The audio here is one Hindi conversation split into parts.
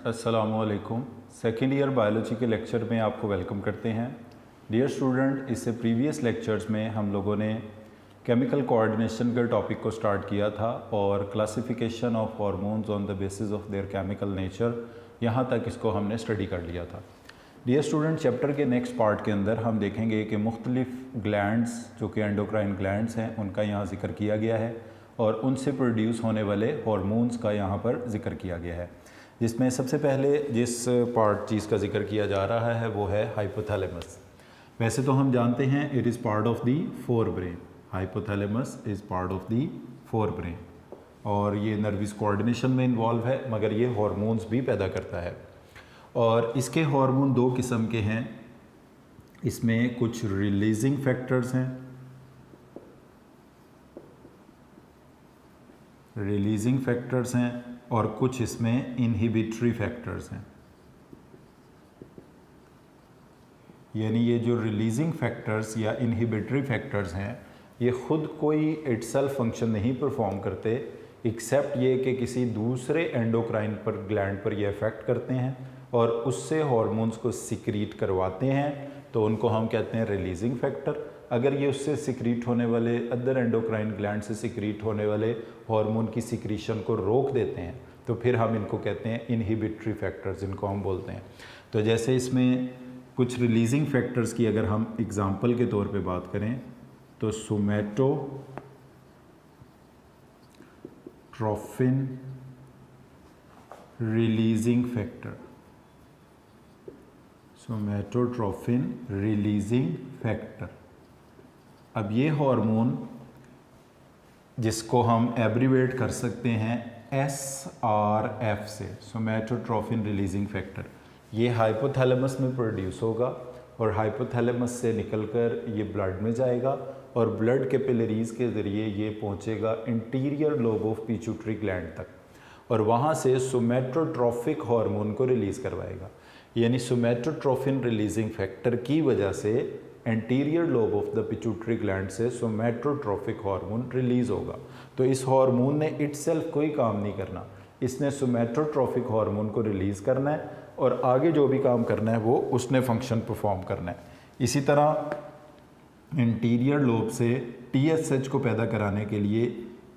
अस्सलामु अलैकुम। सेकेंड ईयर बायोलॉजी के लेक्चर में आपको वेलकम करते हैं। डियर स्टूडेंट, इससे प्रीवियस लेक्चर्स में हम लोगों ने केमिकल कोऑर्डिनेशन के टॉपिक को स्टार्ट किया था और classification of hormones on the basis of their chemical nature, यहाँ तक इसको हमने स्टडी कर लिया था। डियर स्टूडेंट, चैप्टर के नेक्स्ट पार्ट के अंदर हम देखेंगे कि मुख्तलिफ ग्लैंड्स जो कि एंडोक्राइन ग्लैंड्स हैं उनका यहाँ जिक्र किया गया है और उनसे प्रोड्यूस होने वाले हार्मोन्स का यहाँ पर जिक्र किया गया है, जिसमें सबसे पहले जिस चीज़ का जिक्र किया जा रहा है वो है हाइपोथैलेमस। वैसे तो हम जानते हैं it is part of the fore brain. Hypothalamus is part of the fore brain और ये नर्वस कोऑर्डिनेशन में इन्वॉल्व है, मगर ये हार्मोन्स भी पैदा करता है। और इसके हार्मोन दो किस्म के हैं। इसमें कुछ रिलीजिंग फैक्टर्स हैं, और कुछ इसमें इनहिबिटरी फैक्टर्स हैं। यानी ये जो रिलीजिंग फैक्टर्स या इनहिबिटरी फैक्टर्स हैं ये ख़ुद कोई इटसेल्फ फंक्शन नहीं परफॉर्म करते, एक्सेप्ट ये कि किसी दूसरे एंडोक्राइन पर ग्लैंड पर ये इफ़ेक्ट करते हैं और उससे हार्मोन्स को सिक्रीट करवाते हैं, तो उनको हम कहते हैं रिलीजिंग फैक्टर। अगर ये उससे सिक्रीट होने वाले अदर एंडोक्राइन ग्लैंड से सिक्रीट होने वाले हार्मोन की सिक्रीशन को रोक देते हैं तो फिर हम इनको कहते हैं इनहिबिटरी फैक्टर्स, इनको हम बोलते हैं। तो जैसे इसमें कुछ रिलीजिंग फैक्टर्स की अगर हम एग्जांपल के तौर पे बात करें तो सोमैटोट्रोफिन रिलीजिंग फैक्टर, सोमैटोट्रोफिन रिलीजिंग फैक्टर। अब ये हार्मोन जिसको हम एब्रीवेट कर सकते हैं SRF से, सोमैटोट्रोफिन रिलीजिंग फैक्टर, ये हाइपोथैलेमस में प्रोड्यूस होगा और हाइपोथैलेमस से निकलकर ये ब्लड में जाएगा और ब्लड कैपिलरीज के ज़रिए ये पहुंचेगा interior lobe of pituitary gland तक और वहाँ से सोमैटोट्रोफिक हार्मोन को रिलीज़ करवाएगा। यानी सोमैटोट्रोफिन रिलीजिंग फैक्टर की वजह से anterior lobe of the pituitary gland से सोमैटोट्रोफिक हार्मोन रिलीज़ होगा। तो इस हार्मोन ने इटसेल्फ कोई काम नहीं करना, इसने सोमैटोट्रोफिक हार्मोन को रिलीज़ करना है और आगे जो भी काम करना है वो उसने फंक्शन परफॉर्म करना है। इसी तरह इंटीरियर लोब से TSH को पैदा कराने के लिए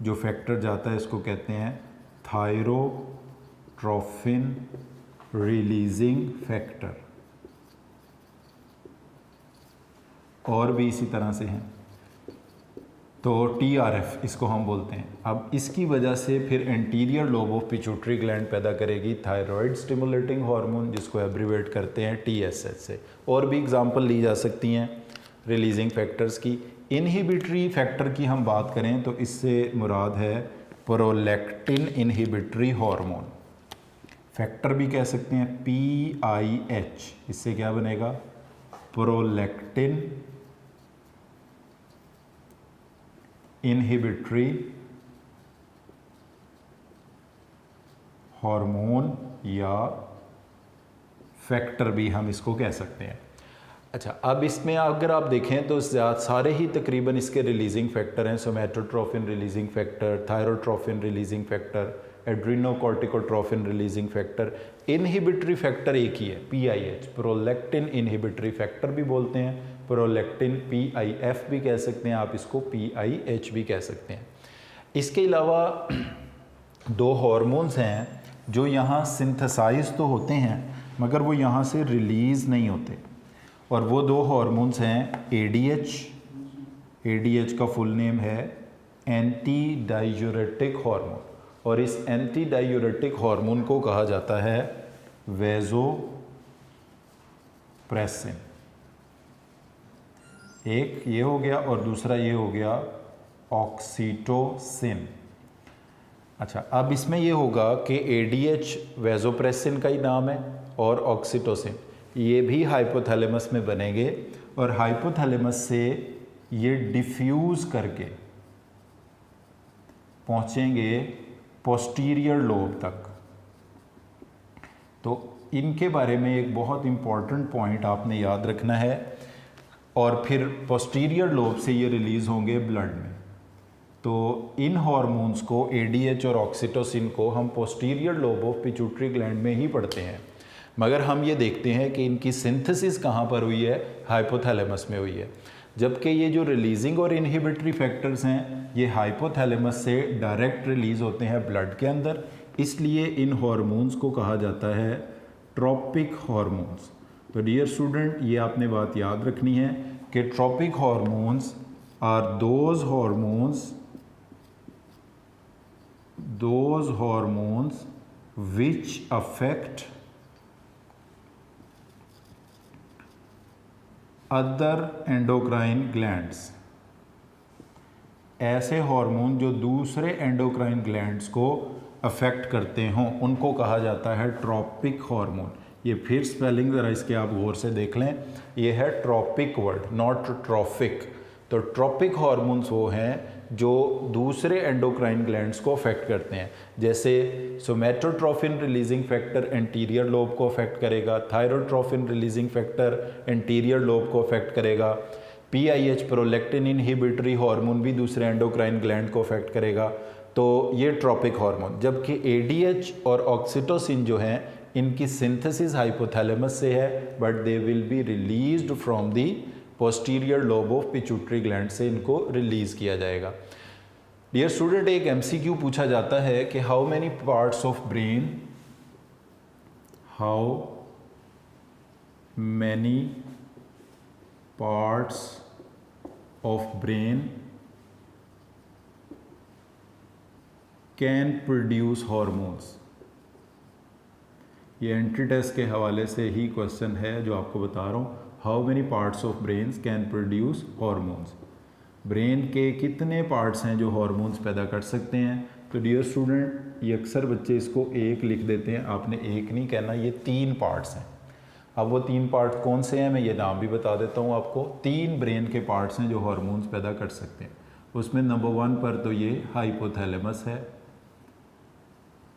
जो फैक्टर जाता है इसको कहते हैं थायरोट्रोफिन रिलीजिंग फैक्टर, और भी इसी तरह से हैं। तो TRF इसको हम बोलते हैं। अब इसकी वजह से फिर anterior lobe of pituitary gland पैदा करेगी थायराइड स्टिमुलेटिंग हार्मोन, जिसको एब्रीवेट करते हैं TSH से। और भी एग्जांपल ली जा सकती हैं रिलीजिंग फैक्टर्स की। इनहिबिटरी फैक्टर की हम बात करें तो इससे मुराद है प्रोलैक्टिन इनहिबिटरी हार्मोन, फैक्टर भी कह सकते हैं PIH। इससे क्या बनेगा? प्रोलैक्टिन इनहिबिटरी हार्मोन या फैक्टर भी हम इसको कह सकते हैं। अच्छा, अब इसमें अगर आप देखें तो सारे ही तकरीबन इसके रिलीजिंग फैक्टर हैं। Somatotrophin releasing factor, thyrotrophin releasing factor, adrenocorticotrophin releasing factor. Inhibitory factor एक ही है, PIH, प्रोलैक्टिन इनहिबिटरी फैक्टर भी बोलते हैं, प्रोलैक्टिन PIF भी कह सकते हैं, आप इसको PIH भी कह सकते हैं। इसके अलावा दो हार्मोन्स हैं जो यहाँ सिंथेसाइज तो होते हैं मगर वो यहाँ से रिलीज़ नहीं होते, और वो दो हार्मोन्स हैं ADH का फुल नेम है एंटी डायूरेटिक हार्मोन, और इस एंटी डायूरेटिक हार्मोन को कहा जाता है वैसोप्रेसिन। एक ये हो गया और दूसरा ये हो गया ऑक्सीटोसिन। अच्छा, अब इसमें ये होगा कि ADH वैसोप्रेसिन का ही नाम है और ऑक्सीटोसिन ये भी हाइपोथैलेमस में बनेंगे और हाइपोथैलेमस से ये डिफ्यूज़ करके पहुँचेंगे पोस्टीरियर लोब तक। तो इनके बारे में एक बहुत इम्पॉर्टेंट पॉइंट आपने याद रखना है। और फिर पोस्टीरियर लोब से ये रिलीज़ होंगे ब्लड में। तो इन हार्मोन्स को ADH और ऑक्सीटोसिन को हम posterior lobe of pituitary gland में ही पढ़ते हैं, मगर हम ये देखते हैं कि इनकी सिंथेसिस कहाँ पर हुई है, हाइपोथैलेमस में हुई है। जबकि ये जो रिलीजिंग और इनहिबिटरी फैक्टर्स हैं ये हाइपोथैलेमस से डायरेक्ट रिलीज होते हैं ब्लड के अंदर, इसलिए इन हार्मोन्स को कहा जाता है ट्रॉपिक हार्मोन्स। तो डियर स्टूडेंट, ये आपने बात याद रखनी है कि tropic hormones are those hormones which affect other endocrine glands. ऐसे हार्मोन जो दूसरे एंडोक्राइन ग्लैंड्स को अफेक्ट करते हों उनको कहा जाता है ट्रॉपिक हार्मोन। ये फिर स्पेलिंग ज़रा इसके आप गौर से देख लें, ये है ट्रॉपिक वर्ड, नॉट ट्रॉफिक। तो ट्रॉपिक हार्मोन्स वो हैं जो दूसरे एंडोक्राइन ग्लैंड्स को अफेक्ट करते हैं, जैसे somatotrophin releasing factor anterior lobe को अफेक्ट करेगा, thyrotrophin releasing factor anterior lobe को अफेक्ट करेगा, PIH प्रोलैक्टिन इनहिबिटरी हार्मोन भी दूसरे एंडोक्राइन ग्लैंड को अफेक्ट करेगा। तो ये ट्रॉपिक हार्मोन, जबकि ADH और ऑक्सीटोसिन जो हैं इनकी सिंथेसिस हाइपोथैलेमस से है, but they will be released from the posterior lobe of pituitary gland से इनको रिलीज किया जाएगा। डियर स्टूडेंट, एक MCQ पूछा जाता है कि how many parts of brain, how many parts of brain can produce hormones. ये एंट्री टेस्ट के हवाले से ही क्वेश्चन है जो आपको बता रहा हूँ। How many parts of brains can produce hormones, brain के कितने पार्ट्स हैं जो हार्मोन्स पैदा कर सकते हैं। तो डियर स्टूडेंट, ये अक्सर बच्चे इसको एक लिख देते हैं, आपने एक नहीं कहना, ये 3 पार्ट्स हैं। अब वो 3 पार्ट कौन से हैं मैं ये नाम भी बता देता हूँ आपको। 3 ब्रेन के पार्ट्स हैं जो हार्मोन्स पैदा कर सकते हैं। उसमें नंबर 1 पर तो ये हाइपोथैलेमस है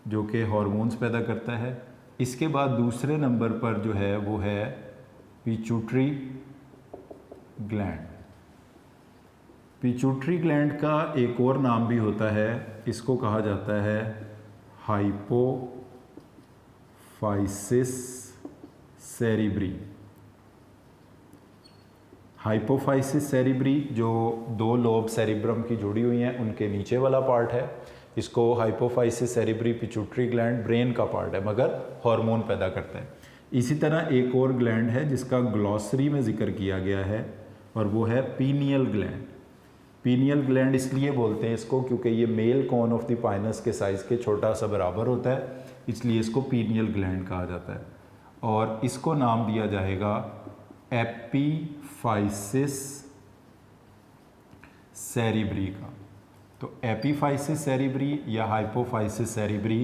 जो कि हार्मोन्स पैदा करता है। इसके बाद दूसरे नंबर पर जो है वो है पिट्यूटरी ग्लैंड। पिट्यूटरी ग्लैंड का एक और नाम भी होता है, इसको कहा जाता है हाइपोफाइसिस सेरिब्री। हाइपोफाइसिस सेरिब्री जो 2 लोब सेरिब्रम की जुड़ी हुई हैं उनके नीचे वाला पार्ट है, इसको हाइपोफाइसिस सेरिब्री पिट्यूटरी ग्लैंड ब्रेन का पार्ट है मगर हार्मोन पैदा करता है। इसी तरह एक और ग्लैंड है जिसका ग्लॉसरी में जिक्र किया गया है और वो है पीनियल ग्लैंड। पीनियल ग्लैंड इसलिए बोलते हैं इसको क्योंकि ये male cone of the pinus के साइज़ के छोटा सा बराबर होता है, इसलिए इसको पीनियल ग्लैंड कहा जाता है। और इसको नाम दिया जाएगा एपीफाइसिस सेरिब्री का। तो एपीफाइसिस सेरिब्री या हाइपोफाइसिस सेरिब्री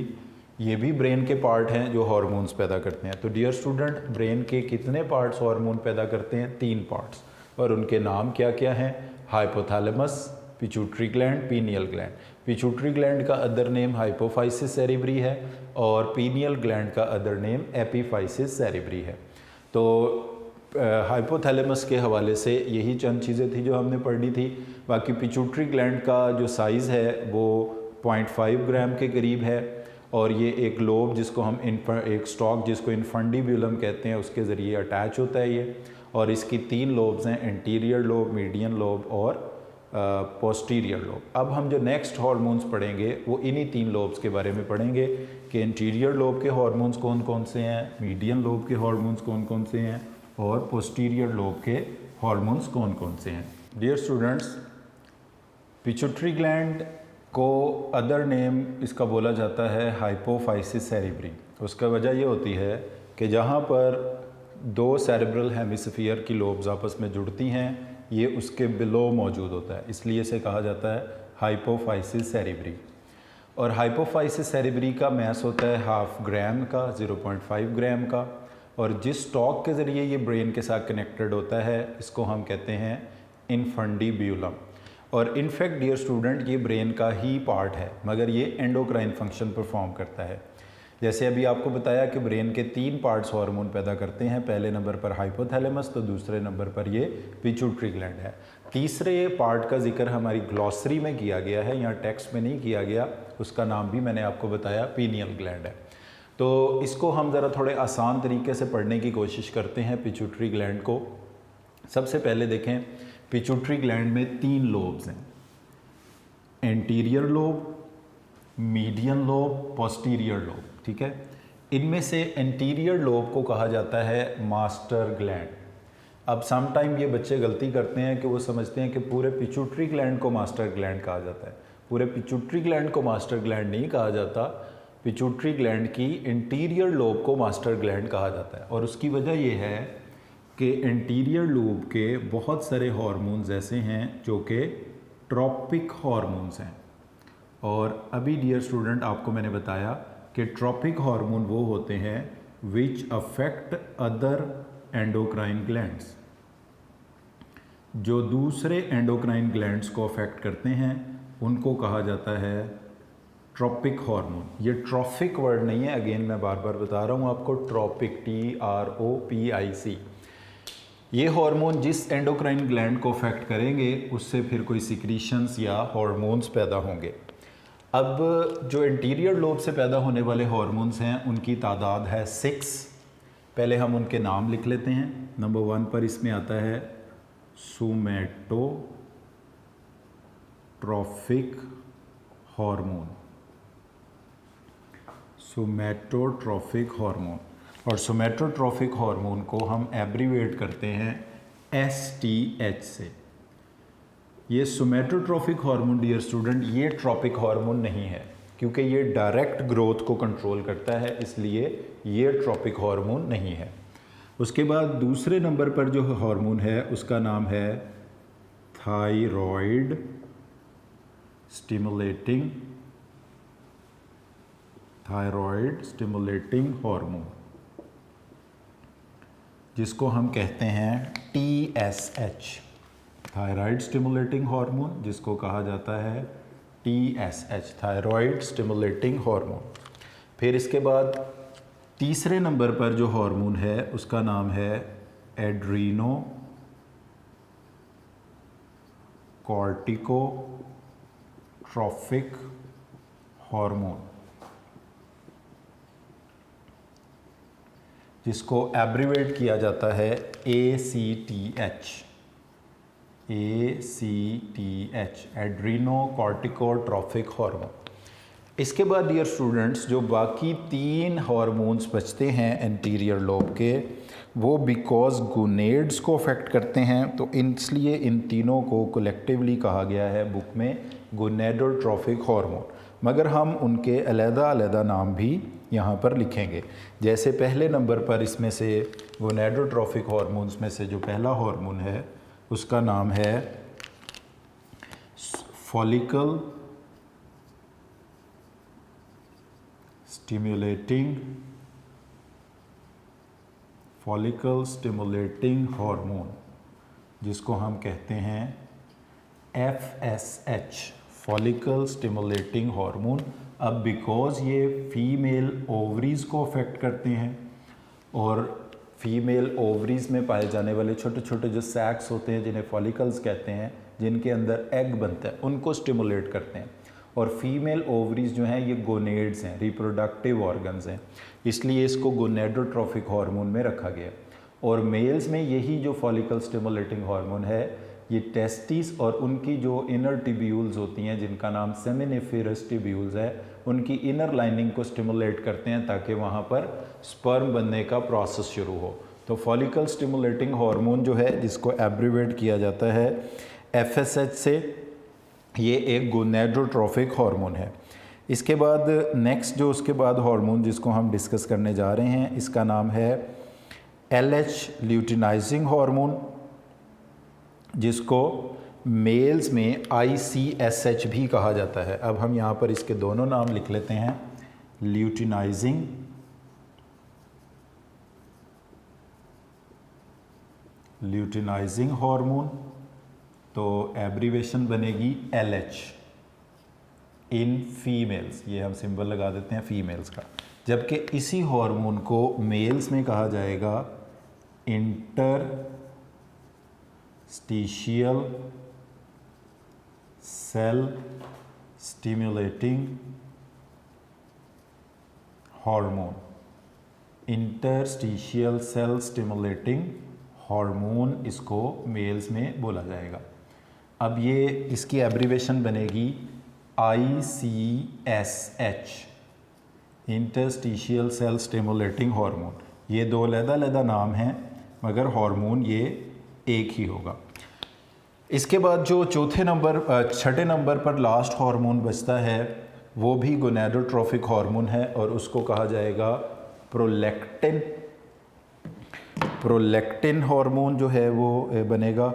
ये भी ब्रेन के पार्ट हैं जो हार्मोन्स पैदा करते हैं। तो डियर स्टूडेंट, ब्रेन के कितने पार्ट्स हार्मोन पैदा करते हैं? 3 पार्ट्स, और उनके नाम क्या क्या हैं? Hypothalamus, pituitary gland, pineal gland. Pituitary gland का अदर नेम हाइपोफाइसिस सेरिब्री है और पीनियल ग्लैंड का अदर नेम एपीफाइसिस सेरिब्री है। तो हाइपोथैलेमस के हवाले से यही चंद चीज़ें थी जो हमने पढ़ी थी। बाकी पिट्यूटरी ग्लैंड का जो साइज़ है वो 0.5 ग्राम के करीब है और ये एक लोब जिसको हम एक स्टॉक जिसको इनफंडिब्यूलम कहते हैं उसके ज़रिए अटैच होता है ये, और इसकी 3 लोब्स हैं, एंटीरियर लोब, मीडियन लोब और पोस्टीरियर लोब। अब हम जो नेक्स्ट हार्मोन्स पढ़ेंगे वो इन्हीं 3 लोब्स के बारे में पढ़ेंगे कि एंटीरियर लोब के हार्मोन्स कौन कौन से हैं, मीडियन लोब के हार्मोन्स कौन कौन से हैं और पोस्टीरियर लोब के हार्मोन्स कौन कौन से हैं। डियर स्टूडेंट्स, पिट्यूटरी ग्लैंड को अदर नेम इसका बोला जाता है हाइपोफाइसिस सेरिब्री। उसका वजह ये होती है कि जहाँ पर 2 सेरेब्रल हेमिस्फीयर की लोब्स आपस में जुड़ती हैं ये उसके बिलो मौजूद होता है, इसलिए इसे कहा जाता है हाइपोफाइसिस सेरिब्री। और हाइपोफाइसिस सेरिब्री का मैस होता है 0.5 ग्राम का, 0.5 ग्राम का, और जिस स्टॉक के ज़रिए ये ब्रेन के साथ कनेक्टेड होता है इसको हम कहते हैं इनफंडिब्यूलम। और इनफैक्ट डियर स्टूडेंट, ये ब्रेन का ही पार्ट है मगर ये एंडोक्राइन फंक्शन परफॉर्म करता है। जैसे अभी आपको बताया कि ब्रेन के 3 पार्ट्स हार्मोन पैदा करते हैं, पहले नंबर पर हाइपोथैलेमस, तो दूसरे नंबर पर ये पिट्यूटरी ग्लैंड है। तीसरे पार्ट का जिक्र हमारी ग्लॉसरी में किया गया है, यहाँ टेक्स्ट में नहीं किया गया, उसका नाम भी मैंने आपको बताया पीनियल ग्लैंड है। तो इसको हम ज़रा थोड़े आसान तरीके से पढ़ने की कोशिश करते हैं पिट्यूटरी ग्लैंड को। सबसे पहले देखें, पिट्यूटरी ग्लैंड में 3 लोब्स हैं, anterior lobe, median lobe, posterior lobe, ठीक है। इनमें से एंटीरियर लोब को कहा जाता है मास्टर ग्लैंड। अब सम टाइम ये बच्चे गलती करते हैं कि वो समझते हैं कि पूरे पिट्यूटरी ग्लैंड को मास्टर ग्लैंड कहा जाता है। पूरे पिट्यूटरी ग्लैंड को मास्टर ग्लैंड नहीं कहा जाता, पिट्यूटरी ग्लैंड की इंटीरियर लोब को मास्टर ग्लैंड कहा जाता है। और उसकी वजह ये है कि इंटीरियर लोब के बहुत सारे हार्मोन्स ऐसे हैं जो कि ट्रॉपिक हार्मोन्स हैं। और अभी डियर स्टूडेंट आपको मैंने बताया कि ट्रॉपिक हार्मोन वो होते हैं विच अफेक्ट अदर एंडोक्राइन ग्लैंड्स, जो दूसरे एंडोक्राइन ग्लैंड्स को अफेक्ट करते हैं उनको कहा जाता है ट्रॉपिक हार्मोन। ये ट्रॉफिक वर्ड नहीं है, अगेन मैं बार बार बता रहा हूँ आपको, ट्रॉपिक TROPIC। ये हार्मोन जिस एंडोक्राइन ग्लैंड को अफेक्ट करेंगे उससे फिर कोई सिक्रीशंस या हार्मोन्स पैदा होंगे। अब जो इंटीरियर लोब से पैदा होने वाले हार्मोन्स हैं उनकी तादाद है 6। पहले हम उनके नाम लिख लेते हैं। नंबर 1 पर इसमें आता है सोमैटोट्रॉफिक हार्मोन, सोमैटोट्रॉफिक हार्मोन। और सोमैटोट्रॉफिक हार्मोन को हम एब्रीवेट करते हैं STH से। ये सोमैटोट्रॉफिक हार्मोन डियर स्टूडेंट ये ट्रॉपिक हार्मोन नहीं है, क्योंकि ये डायरेक्ट ग्रोथ को कंट्रोल करता है, इसलिए ये ट्रॉपिक हार्मोन नहीं है। उसके बाद दूसरे नंबर पर जो हार्मोन है उसका नाम है थायराइड स्टिमुलेटिंग हार्मोन, जिसको हम कहते हैं TSH, थायराइड स्टिमुलेटिंग हार्मोन, जिसको कहा जाता है TSH, थायराइड स्टिमुलेटिंग हार्मोन। फिर इसके बाद तीसरे नंबर पर जो हार्मोन है उसका नाम है एड्रीनो कॉर्टिकोट्रॉफिक हार्मोन, जिसको एब्रीवेट किया जाता है ACTH, एड्रीनो कॉर्टिकोट्रॉफिक हार्मोन। इसके बाद डियर स्टूडेंट्स जो बाकी 3 हार्मोन्स बचते हैं एंटीरियर लोब के, वो बिकॉज गोनेड्स को अफेक्ट करते हैं, तो इसलिए इन तीनों को कलेक्टिवली कहा गया है बुक में गोनेडोट्रॉफिक हार्मोन, मगर हम उनके अलग-अलग नाम भी यहाँ पर लिखेंगे। जैसे पहले नंबर पर इसमें से गोनेडोट्रॉफिक हार्मोन्स में से जो पहला हार्मोन है उसका नाम है फॉलिकल स्टिमुलेटिंग हार्मोन, जिसको हम कहते हैं FSH, फॉलिकल स्टिमुलेटिंग हार्मोन। अब बिकॉज ये फीमेल ओवरीज को अफेक्ट करते हैं और फीमेल ओवरीज में पाए जाने वाले छोटे छोटे जो सैक्स होते हैं जिन्हें फॉलिकल्स कहते हैं, जिनके अंदर एग बनता है, उनको स्टिमुलेट करते हैं। और फीमेल ओवरीज जो हैं ये गोनेड्स हैं, रिप्रोडक्टिव ऑर्गन्स हैं, इसलिए इसको गोनेडोट्रॉफिक हार्मोन में रखा गया। और मेल्स में यही जो फॉलिकल स्टिमुलेटिंग हार्मोन है ये टेस्टिस और उनकी जो इनर टिब्यूल्स होती हैं जिनका नाम सेमिनिफेरस टिब्यूल्स है, उनकी इनर लाइनिंग को स्टिमुलेट करते हैं ताकि वहाँ पर स्पर्म बनने का प्रोसेस शुरू हो। तो फॉलिकल स्टिमुलेटिंग हार्मोन जो है जिसको एब्रीवेट किया जाता है FSH से, ये एक गोनेडोट्रॉफिक हार्मोन है। इसके बाद नेक्स्ट जो उसके बाद हार्मोन जिसको हम डिस्कस करने जा रहे हैं इसका नाम है LH ल्यूटिनाइजिंग हार्मोन, जिसको मेल्स में ICSH भी कहा जाता है। अब हम यहाँ पर इसके दोनों नाम लिख लेते हैं, ल्यूटिनाइजिंग हार्मोन, तो एब्रीवेशन बनेगी LH इन फीमेल्स, ये हम सिंबल लगा देते हैं फीमेल्स का। जबकि इसी हार्मोन को मेल्स में कहा जाएगा interstitial cell stimulating hormone. Interstitial cell stimulating hormone इसको मेल्स में बोला जाएगा। अब ये इसकी एब्रीवेशन बनेगी ICSH, interstitial cell stimulating hormone. ये दो अलग-अलग नाम हैं मगर हार्मोन ये एक ही होगा। इसके बाद जो छठे नंबर पर लास्ट हार्मोन बचता है वो भी गोनेडोट्रोफिक हार्मोन है और उसको कहा जाएगा प्रोलैक्टिन। प्रोलैक्टिन हार्मोन जो है वो बनेगा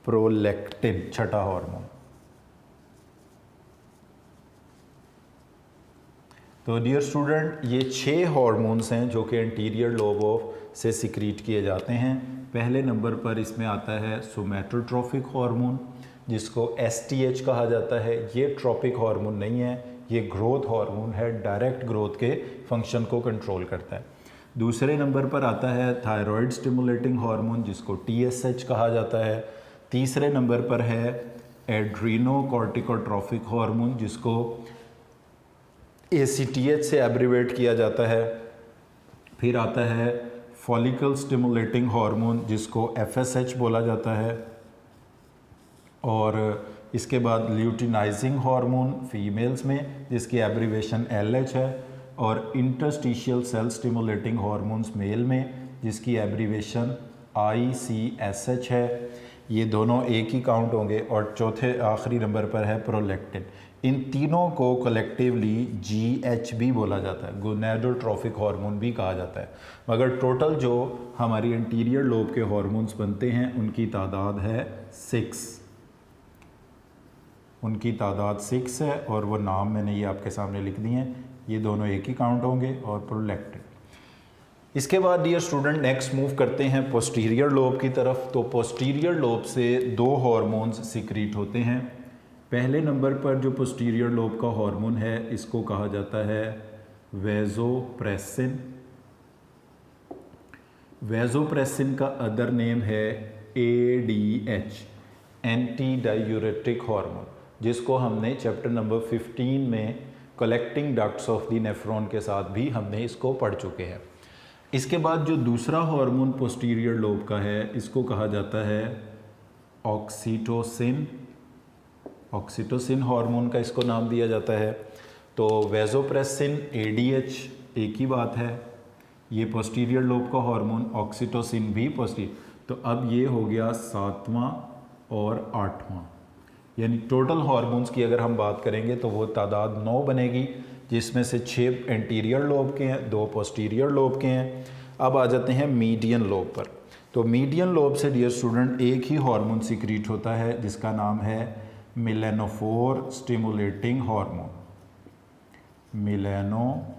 प्रोलैक्टिन, छठा हार्मोन। तो डियर स्टूडेंट, ये 6 हार्मोन्स हैं जो कि एंटीरियर लोब ऑफ से सिक्रीट किए जाते हैं। पहले नंबर पर इसमें आता है सोमैटोट्रोफिक हार्मोन जिसको STH कहा जाता है। ये ट्रॉपिक हार्मोन नहीं है, ये ग्रोथ हार्मोन है, डायरेक्ट ग्रोथ के फंक्शन को कंट्रोल करता है। दूसरे नंबर पर आता है थायराइड स्टिमुलेटिंग हार्मोन जिसको TSH कहा जाता है। तीसरे नंबर पर है एड्रीनोकॉर्टिकोट्रोफिक हार्मोन जिसको ACTH से एब्रीवेट किया जाता है। फिर आता है फॉलिकल स्टिमुलेटिंग हार्मोन जिसको FSH बोला जाता है। और इसके बाद ल्यूटिनाइजिंग हार्मोन फीमेल्स में जिसकी एब्रीवेशन LH है। और interstitial cell stimulating hormones male में जिसकी एब्रीवेशन ICSH है। ये दोनों एक ही काउंट होंगे। और चौथे आखिरी नंबर पर है प्रोलैक्टिन। इन तीनों को कलेक्टिवली GH भी बोला जाता है, गोनेडोट्रोफिक हार्मोन भी कहा जाता है। मगर टोटल जो हमारी इंटीरियर लोब के हार्मोन्स बनते हैं उनकी तादाद है 6। उनकी तादाद 6 है और वो नाम मैंने ये आपके सामने लिख दिए हैं। ये दोनों एक ही काउंट होंगे और प्रोलैक्टिन। इसके बाद डियर स्टूडेंट नेक्स्ट मूव करते हैं पोस्टीरियर लोब की तरफ। तो पोस्टीरियर लोब से 2 हार्मोन्स सिक्रीट होते हैं। पहले नंबर पर जो पोस्टीरियर लोब का हार्मोन है इसको कहा जाता है वेजोप्रेसिन। वेजोप्रेसिन का अदर नेम है ADH, एंटी डायूरेटिक हार्मोन, जिसको हमने चैप्टर नंबर 15 में collecting ducts of the nephron के साथ भी हमने इसको पढ़ चुके हैं। इसके बाद जो दूसरा हार्मोन पोस्टीरियर लोब का है इसको कहा जाता है ऑक्सीटोसिन। ऑक्सीटोसिन हार्मोन का इसको नाम दिया जाता है। तो वेजोप्रेसिन ADH एक ही बात है। ये पोस्टीरियर लोब का हार्मोन, ऑक्सीटोसिन भी पोस्टीरियर। तो अब ये हो गया 7वां और 8वां, यानी टोटल हार्मोन्स की अगर हम बात करेंगे तो वो तादाद 9 बनेगी, जिसमें से 6 एंटीरियर लोब के हैं, 2 पोस्टीरियर लोब के हैं। अब आ जाते हैं मीडियन लोब पर। तो मीडियन लोब से डियर स्टूडेंट एक ही हार्मोन सिक्रीट होता है जिसका नाम है मेलानोफोर स्टिमुलेटिंग हार्मोन। मेलानोफोर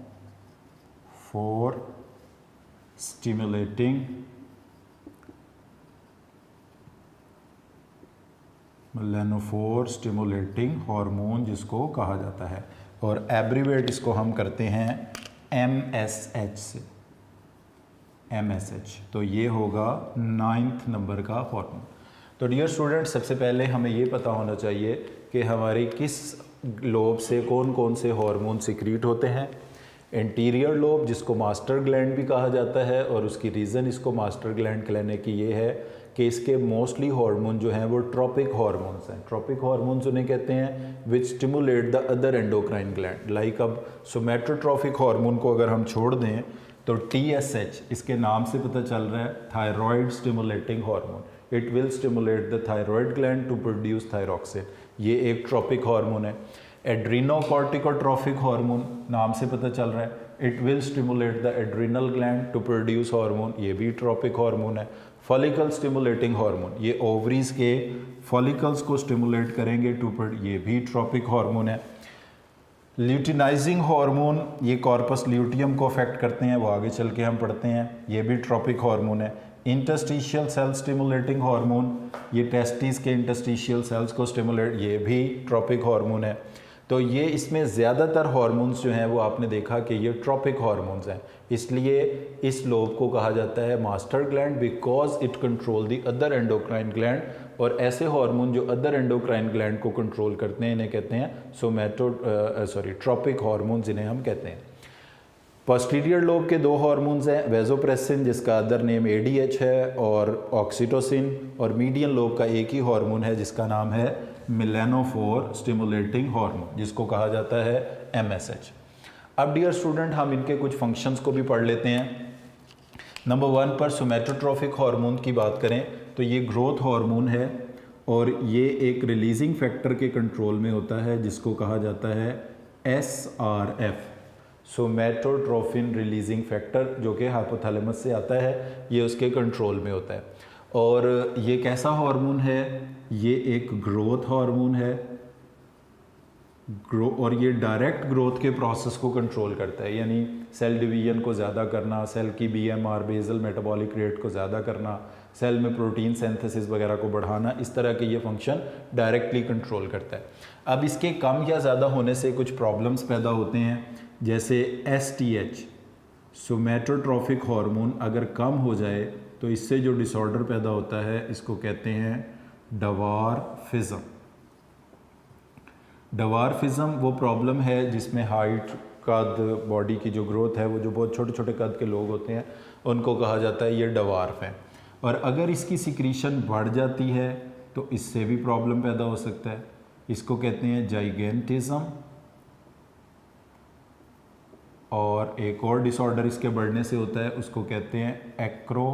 स्टिमुलेटिंग हार्मोन जिसको कहा जाता है। और एब्रीवेट इसको हम करते हैं MSH से, MSH। तो ये होगा 9th नंबर का हार्मोन। तो डियर स्टूडेंट सबसे पहले हमें ये पता होना चाहिए कि हमारी किस लोब से कौन कौन से हार्मोन सिक्रीट होते हैं। एंटीरियर लोब जिसको मास्टर ग्लैंड भी कहा जाता है, और उसकी रीज़न इसको मास्टर ग्लैंड कहने की ये है कि इसके मोस्टली हार्मोन जो हैं वो ट्रॉपिक हार्मोन्स हैं। ट्रॉपिक हार्मोन्स उन्हें कहते हैं which stimulate the other endocrine gland. Like अब सोमैटोट्रोफिक हार्मोन को अगर हम छोड़ दें तो TSH इसके नाम से पता चल रहा है thyroid stimulating hormone. It will stimulate the thyroid gland to produce thyroxine, ये एक ट्रॉपिक हार्मोन है। एड्रीनोकॉर्टिकोट्रोफिक हार्मोन नाम से पता चल रहा है it will stimulate the adrenal gland to produce hormone, ये भी ट्रॉपिक हार्मोन है। फॉलिकल स्टिमुलेटिंग हार्मोन, ये ओवरीज के फॉलिकल्स को स्टिमुलेट करेंगे टू ये भी ट्रॉपिक हार्मोन है। ल्यूटिनाइजिंग हार्मोन ये कॉर्पस ल्यूटियम को अफेक्ट करते हैं, वो आगे चल के हम पढ़ते हैं, ये भी ट्रॉपिक हार्मोन है। इंटरस्टिशियल सेल स्टिमुलेटिंग हार्मोन ये टेस्टिस के इंटरस्टिशियल सेल्स को स्टिमुलेट, ये भी ट्रॉपिक हार्मोन है। तो ये इसमें ज़्यादातर हार्मोन्स जो हैं वो आपने देखा कि ये ट्रॉपिक हार्मोन्स हैं, इसलिए इस लोब को कहा जाता है master gland because it control the other endocrine gland. और ऐसे हार्मोन जो अदर एंडोक्राइन ग्लैंड को कंट्रोल करते हैं इन्हें कहते हैं ट्रॉपिक हार्मोन्स इन्हें हम कहते हैं। पोस्टीरियर लोब के दो हार्मोन्स हैं, वेजोप्रेसिन जिसका अदर नेम ADH है और ऑक्सीटोसिन, और मीडियन लोब का एक ही हार्मोन है जिसका नाम है मेलानोफोर स्टिमुलेटिंग हार्मोन जिसको कहा जाता है MSH। अब डियर स्टूडेंट हम इनके कुछ फंक्शंस को भी पढ़ लेते हैं। नंबर 1 पर सोमैटोट्रोफिक हार्मोन की बात करें तो ये ग्रोथ हार्मोन है और ये एक रिलीजिंग फैक्टर के कंट्रोल में होता है जिसको कहा जाता है SRF, सोमैटोट्रोफिन रिलीजिंग फैक्टर, जो कि हाइपोथैलेमस से आता है, ये उसके कंट्रोल में होता है। और ये कैसा हार्मोन है? ये एक ग्रोथ हार्मोन है और ये डायरेक्ट ग्रोथ के प्रोसेस को कंट्रोल करता है, यानी सेल डिवीजन को ज़्यादा करना, सेल की BMR बेसल मेटाबॉलिक रेट को ज़्यादा करना, सेल में प्रोटीन सिंथेसिस वगैरह को बढ़ाना, इस तरह के ये फंक्शन डायरेक्टली कंट्रोल करता है। अब इसके कम या ज़्यादा होने से कुछ प्रॉब्लम्स पैदा होते हैं, जैसे STH सोमैटोट्रोफिक हार्मोन अगर कम हो जाए तो इससे जो डिसऑर्डर पैदा होता है इसको कहते हैं डवार्फिज्म। डवार्फिज्म वो प्रॉब्लम है जिसमें हाइट, कद, बॉडी की जो ग्रोथ है, वो जो बहुत छोटे छोटे कद के लोग होते हैं उनको कहा जाता है ये डवार्फ है। और अगर इसकी सिक्रीशन बढ़ जाती है तो इससे भी प्रॉब्लम पैदा हो सकता है, इसको कहते हैं जाइगेंटिज्म। और एक और डिसऑर्डर इसके बढ़ने से होता है उसको कहते हैं एक्रोमीगैली।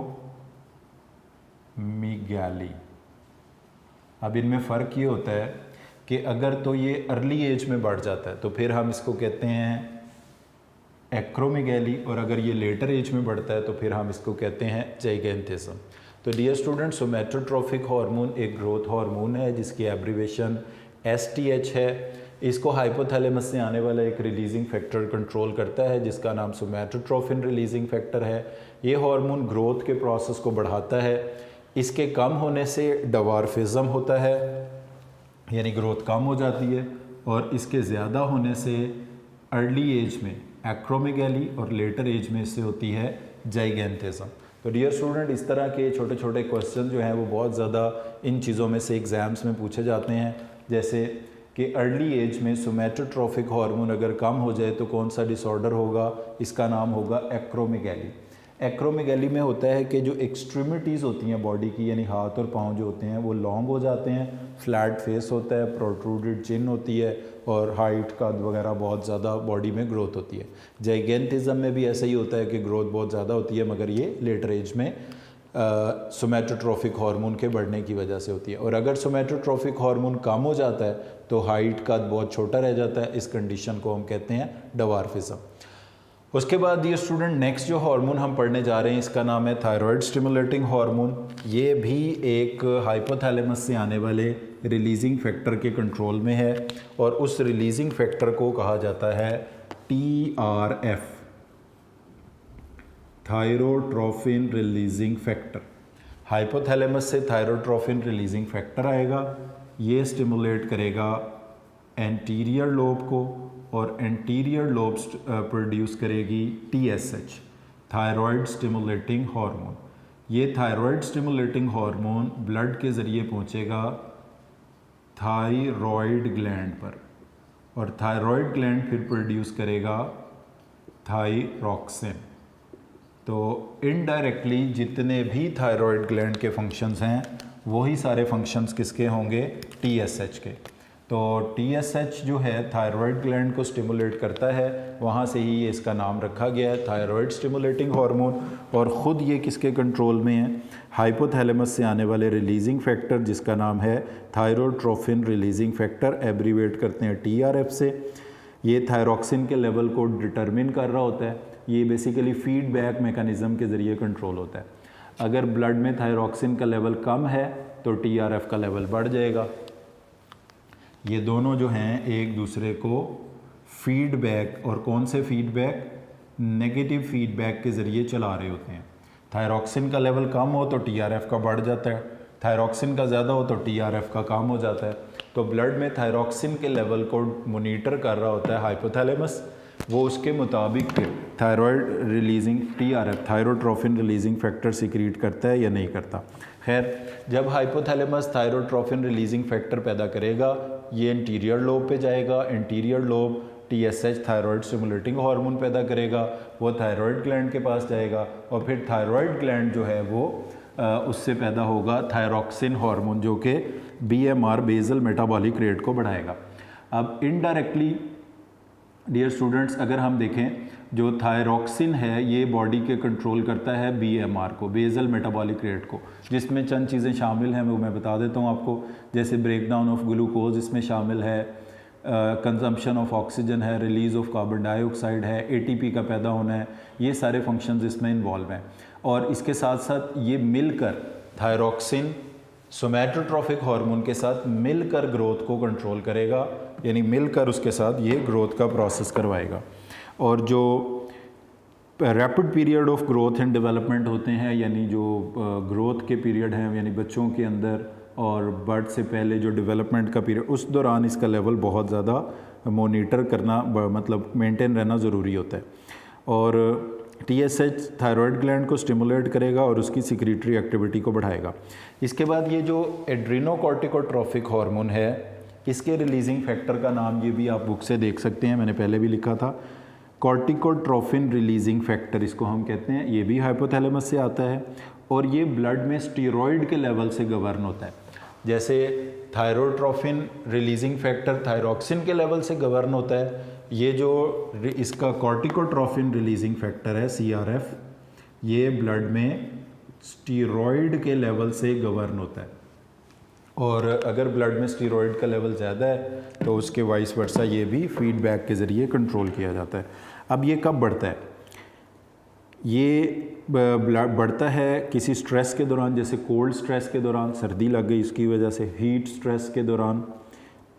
अब इनमें फ़र्क ये होता है कि अगर तो ये अर्ली एज में बढ़ जाता है तो फिर हम इसको कहते हैं एक्रोमीगैली, और अगर ये लेटर एज में बढ़ता है तो फिर हम इसको कहते हैं जाइगेंटिज्म। तो डियर स्टूडेंट्स, सोमैटोट्रोफिक हार्मोन एक ग्रोथ हार्मोन है जिसकी एब्रीवेशन STH है। इसको हाइपोथैलेमस से आने वाला एक रिलीजिंग फैक्टर कंट्रोल करता है जिसका नाम सोमैटोट्रोफिन रिलीजिंग फैक्टर है। ये हार्मोन ग्रोथ के प्रोसेस को बढ़ाता है। इसके कम होने से डवार्फिज्म होता है, यानी ग्रोथ कम हो जाती है, और इसके ज़्यादा होने से अर्ली एज में एक्रोमीगैली और लेटर एज में इससे होती है जाइगेंटिज्म। तो डियर स्टूडेंट, इस तरह के छोटे छोटे क्वेश्चन जो हैं वो बहुत ज़्यादा इन चीज़ों में से एग्ज़ाम्स में पूछे जाते हैं, जैसे कि अर्ली एज में सोमैटोट्रोफिक हार्मोन अगर कम हो जाए तो कौन सा डिसऑर्डर होगा, इसका नाम होगा एक्रोमीगैली। एक्रोमीगैली में होता है कि जो एक्सट्रीमिटीज़ होती हैं बॉडी की, यानी हाथ और पाँव जो होते हैं वो लॉन्ग हो जाते हैं, फ्लैट फेस होता है, प्रोट्रूडेड चिन होती है, और हाइट कद वगैरह बहुत ज़्यादा बॉडी में ग्रोथ होती है। जाइगेंटिज्म में भी ऐसा ही होता है कि ग्रोथ बहुत ज़्यादा होती है, मगर ये लेटर एज में सोमैटोट्रोफिक हार्मोन के बढ़ने की वजह से होती है। और अगर सोमैटोट्रोफिक हार्मोन कम हो जाता है तो हाइट कद बहुत छोटा रह जाता है। इस कंडीशन को हम कहते हैं डवार्फिज्म। उसके बाद ये स्टूडेंट, नेक्स्ट जो हार्मोन हम पढ़ने जा रहे हैं इसका नाम है थायराइड स्टिमुलेटिंग हार्मोन। ये भी एक हाइपोथैलेमस से आने वाले रिलीजिंग फैक्टर के कंट्रोल में है, और उस रिलीजिंग फैक्टर को कहा जाता है TRF, thyrotrophin releasing factor. Hypothalamus से थायरोट्रोफिन रिलीजिंग फैक्टर आएगा, ये स्टिमुलेट करेगा एंटीरियर लोब को, और एंटीरियर लोब प्रोड्यूस करेगी TSH, थायराइड स्टिमुलेटिंग हार्मोन। ये थायराइड स्टिमुलेटिंग हार्मोन ब्लड के ज़रिए पहुंचेगा थायराइड ग्लैंड पर, और थायराइड ग्लैंड फिर प्रोड्यूस करेगा थायरॉक्सिन। तो इनडायरेक्टली जितने भी थायराइड ग्लैंड के फंक्शंस हैं वही सारे फंक्शंस किसके होंगे? TSH के। तो TSH जो है थायराइड ग्लैंड को स्टिमुलेट करता है, वहाँ से ही इसका नाम रखा गया है थायराइड स्टिमुलेटिंग हार्मोन। और ख़ुद ये किसके कंट्रोल में है? हाइपोथैलेमस से आने वाले रिलीजिंग फैक्टर जिसका नाम है थायरोट्रोफिन रिलीजिंग फैक्टर, एब्रीवेट करते हैं TRF से। ये थायरॉक्सिन के लेवल को डिटरमिन कर रहा होता है। ये बेसिकली फीडबैक मैकेनिज़्म के ज़रिए कंट्रोल होता है। अगर ब्लड में थायरॉक्सिन का लेवल कम है तो TRF का लेवल बढ़ जाएगा। ये दोनों जो हैं एक दूसरे को फीडबैक, और कौन से फीडबैक? नेगेटिव फीडबैक के ज़रिए चला रहे होते हैं। थायरॉक्सिन का लेवल कम हो तो TRF का बढ़ जाता है, थायरॉक्सिन का ज़्यादा हो तो TRF का कम हो जाता है। तो ब्लड में थायरॉक्सिन के लेवल को मॉनिटर कर रहा होता है हाइपोथैलेमस, वो उसके मुताबिक thyroid releasing TRF thyrotrophin releasing factor secrete करता है या नहीं करता। खैर, जब हाइपोथैलेमस थायरोट्रोफिन रिलीजिंग फैक्टर पैदा करेगा ये इंटीरियर लोब पे जाएगा, interior lobe TSH thyroid stimulating hormone पैदा करेगा, वो थायराइड ग्लैंड के पास जाएगा और फिर थायराइड ग्लैंड जो है वो उससे पैदा होगा थायरॉक्सिन हार्मोन जो कि BMR बेजल मेटाबॉलिक रेट को बढ़ाएगा। अब इनडायरेक्टली डियर स्टूडेंट्स अगर हम देखें जो थायरॉक्सिन है ये बॉडी के कंट्रोल करता है BMR को, बेजल मेटाबॉलिक रेट को, जिसमें चंद चीज़ें शामिल हैं वो मैं बता देता हूँ आपको, जैसे ब्रेक डाउन ऑफ ग्लूकोज इसमें शामिल है, कंजम्पशन ऑफ ऑक्सीजन है, रिलीज़ ऑफ कार्बन डाइऑक्साइड है, ATP का पैदा होना है, ये सारे फंक्शंस इसमें इन्वॉल्व हैं। और इसके साथ साथ ये मिलकर थायरॉक्सिन सोमैटोट्रोफिक हार्मोन के साथ मिलकर ग्रोथ को कंट्रोल करेगा, यानी मिलकर उसके साथ ये ग्रोथ का प्रोसेस करवाएगा। और जो rapid period of growth and development होते हैं, यानी जो ग्रोथ के पीरियड हैं यानी बच्चों के अंदर और बर्थ से पहले जो डेवलपमेंट का पीरियड, उस दौरान इसका लेवल बहुत ज़्यादा मॉनिटर करना मतलब मेंटेन रहना ज़रूरी होता है। और TSH थायराइड ग्लैंड को स्टिमुलेट करेगा और उसकी सिक्रीटरी एक्टिविटी को बढ़ाएगा। इसके बाद ये जो एड्रीनोकॉर्टिकोट्रोफिक हार्मोन है इसके रिलीजिंग फैक्टर का नाम ये भी आप बुक से देख सकते हैं, मैंने पहले भी लिखा था, कॉर्टिकोट्रोफिन रिलीजिंग फैक्टर इसको हम कहते हैं। ये भी हाइपोथैलेमस से आता है और ये ब्लड में स्टीरॉयड के लेवल से गवर्न होता है। जैसे थायरोट्रोफिन रिलीजिंग फैक्टर थायरॉक्सिन के लेवल से गवर्न होता है, ये जो इसका कॉर्टिकोट्रोफिन रिलीजिंग फैक्टर है CRF, ये ब्लड में स्टीरॉयड के लेवल से गवर्न होता है। और अगर ब्लड में स्टीरॉयड का लेवल ज़्यादा है तो उसके वाइस वर्सा ये भी फीडबैक के ज़रिए कंट्रोल किया जाता है। अब ये कब बढ़ता है? ये बढ़ता है किसी स्ट्रेस के दौरान, जैसे कोल्ड स्ट्रेस के दौरान, सर्दी लग गई उसकी वजह से, हीट स्ट्रेस के दौरान,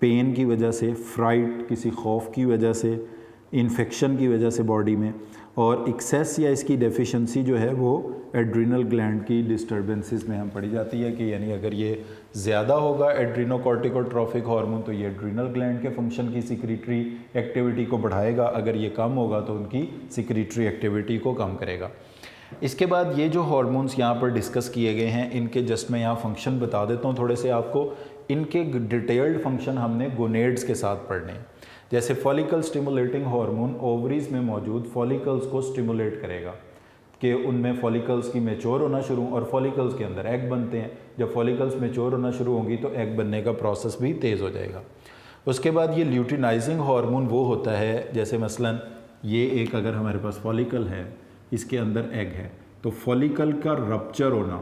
पेन की वजह से, फ्राइट किसी खौफ की वजह से, इन्फेक्शन की वजह से बॉडी में, और एक्सेस या इसकी डेफिशिएंसी जो है वो एड्रीनल ग्लैंड की डिस्टर्बेंसेस में हम पड़ी जाती है कि यानी अगर ये ज़्यादा होगा एड्रीनोकॉर्टिकोट्रोफिक हार्मोन तो ये एड्रीनल ग्लैंड के फंक्शन की सिक्रीटरी एक्टिविटी को बढ़ाएगा, अगर ये कम होगा तो उनकी सिक्रीटरी एक्टिविटी को कम करेगा। इसके बाद ये जो हार्मोन्स यहाँ पर डिस्कस किए गए हैं इनके जस्ट मैं यहाँ फंक्शन बता देता हूँ थोड़े से आपको। इनके डिटेल्ड फंक्शन हमने गोनेड्स के साथ पढ़ने हैं। जैसे फॉलिकल स्टिमुलेटिंग हार्मोन ओवरीज में मौजूद फॉलिकल्स को स्टिमुलेट करेगा कि उनमें फॉलिकल्स की मैच्योर होना शुरू, और फॉलिकल्स के अंदर एग बनते हैं। जब फॉलिकल्स मैच्योर होना शुरू होंगी तो एग बनने का प्रोसेस भी तेज़ हो जाएगा। उसके बाद ये ल्यूटिनाइजिंग हार्मोन वो होता है, जैसे मसलन ये एक अगर हमारे पास फॉलिकल है, इसके अंदर एग है, तो फॉलिकल का रप्चर होना,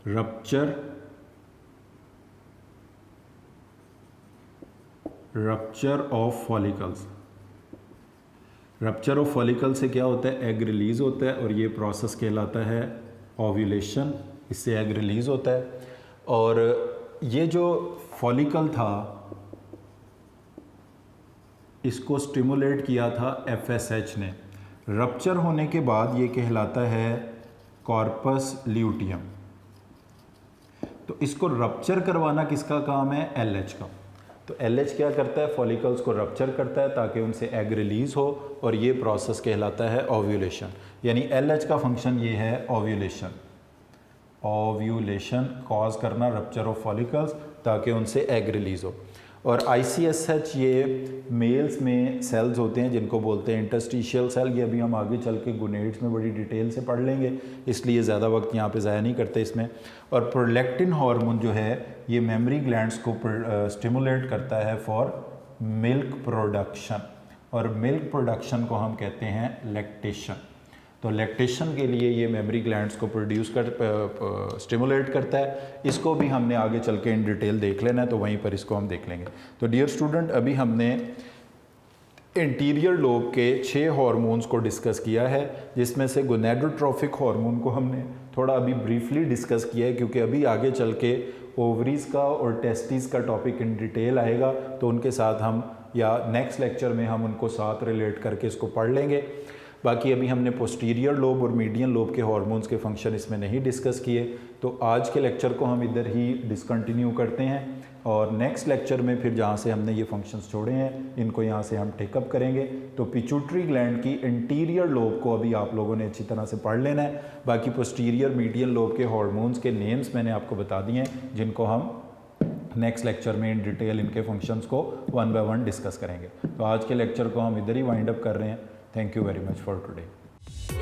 rupture of follicles, rupture of follicle से क्या होता है, एग रिलीज होता है और ये प्रोसेस कहलाता है ओव्यूलेशन। इससे एग रिलीज होता है। और ये जो फॉलिकल था इसको स्टिमुलेट किया था FSH ने। रप्चर होने के बाद ये कहलाता है कॉर्पस ल्यूटियम। तो इसको रप्चर करवाना किसका काम है, LH का। तो LH क्या करता है, फॉलिकल्स को रप्चर करता है ताकि उनसे एग रिलीज हो, और ये प्रोसेस कहलाता है ओव्यूलेशन। यानी LH का फंक्शन ये है ओव्यूलेशन, ओव्यूलेशन कॉज करना रप्चर ऑफ फॉलिकल्स ताकि उनसे एग रिलीज हो। और ICSH ये मेल्स में सेल्स होते हैं जिनको बोलते हैं इंटरस्टिशियल सेल। ये अभी हम आगे चल के गोनेड्स में बड़ी डिटेल से पढ़ लेंगे, इसलिए ज़्यादा वक्त यहाँ पे ज़ाया नहीं करते इसमें। और प्रोलैक्टिन हार्मोन जो है ये मेमोरी ग्लैंड्स को स्टिमुलेट करता है फॉर मिल्क प्रोडक्शन, और मिल्क प्रोडक्शन को हम कहते हैं लैक्टेशन। तो लैक्टेशन के लिए ये मेमोरी ग्लैंड्स को स्टिमुलेट करता है। इसको भी हमने आगे चल के इन डिटेल देख लेना है, तो वहीं पर इसको हम देख लेंगे। तो डियर स्टूडेंट, अभी हमने इंटीरियर लोब के 6 हार्मोन्स को डिस्कस किया है, जिसमें से गोनेडोट्रोफिक हार्मोन को हमने थोड़ा अभी ब्रीफली डिस्कस किया है, क्योंकि अभी आगे चल के ओवरीज का और टेस्टिस का टॉपिक इन डिटेल आएगा, तो उनके साथ हम या नेक्स्ट लेक्चर में हम उनको साथ रिलेट करके इसको पढ़ लेंगे। बाकी अभी हमने पोस्टीरियर लोब और मीडियन लोब के हार्मोन्स के फंक्शन इसमें नहीं डिस्कस किए, तो आज के लेक्चर को हम इधर ही डिसकंटिन्यू करते हैं और नेक्स्ट लेक्चर में फिर जहाँ से हमने ये फंक्शंस छोड़े हैं इनको यहाँ से हम टेकअप करेंगे। तो पिट्यूटरी ग्लैंड की इंटीरियर लोब को अभी आप लोगों ने अच्छी तरह से पढ़ लेना है। बाकी पोस्टीरियर मीडियन लोब के हार्मोन्स के नेम्स मैंने आपको बता दिए हैं, जिनको हम नेक्स्ट लेक्चर में इन डिटेल इनके फंक्शंस को 1 बाय 1 डिस्कस करेंगे। तो आज के लेक्चर को हम इधर ही वाइंड अप कर रहे हैं। Thank you very much for today.